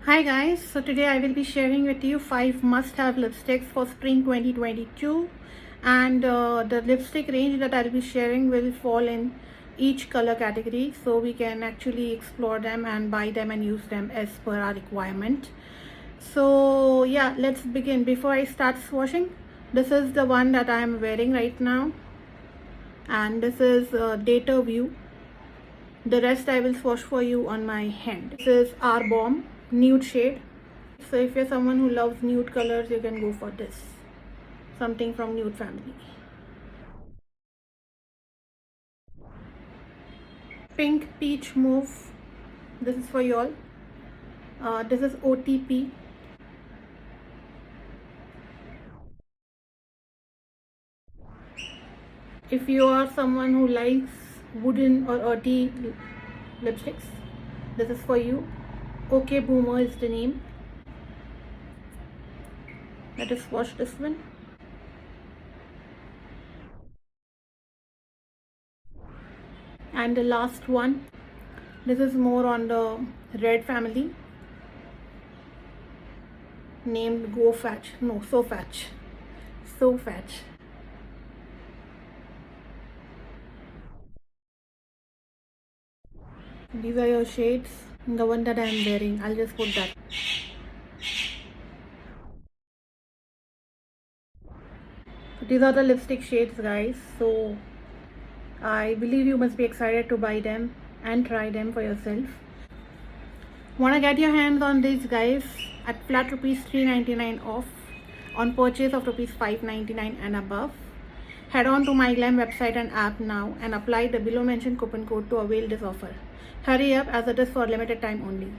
Hi guys, so today I will be sharing with you 5 must-have lipsticks for spring 2022, and the lipstick range that I'll be sharing will fall in each color category, so we can actually explore them and buy them and use them as per our requirement. So yeah, let's begin. Before I start swatching, this is the one that I am wearing right now, and this is Data View. The rest I will swatch for you on my hand. This is R Bomb nude shade. So if you're someone who loves nude colors, you can go for this. Something from Nude family. Pink Peach Mauve. This is for y'all. This is OTP. If you are someone who likes wooden or earthy lipsticks, this is for you. OK Boomer is the name. Let us swatch this one. And the last one, this is more on the red family, named Go Fetch. No, So Fetch. So Fetch. These are your shades. The one that I am wearing, I'll just put that. These are the lipstick shades, guys. So I believe you must be excited to buy them and try them for yourself. Wanna get your hands on these, guys, at flat rupees 399 off on purchase of rupees 599 and above. Head on to MyGlam website and app now and apply the below mentioned coupon code to avail this offer. Hurry up, as it is for limited time only.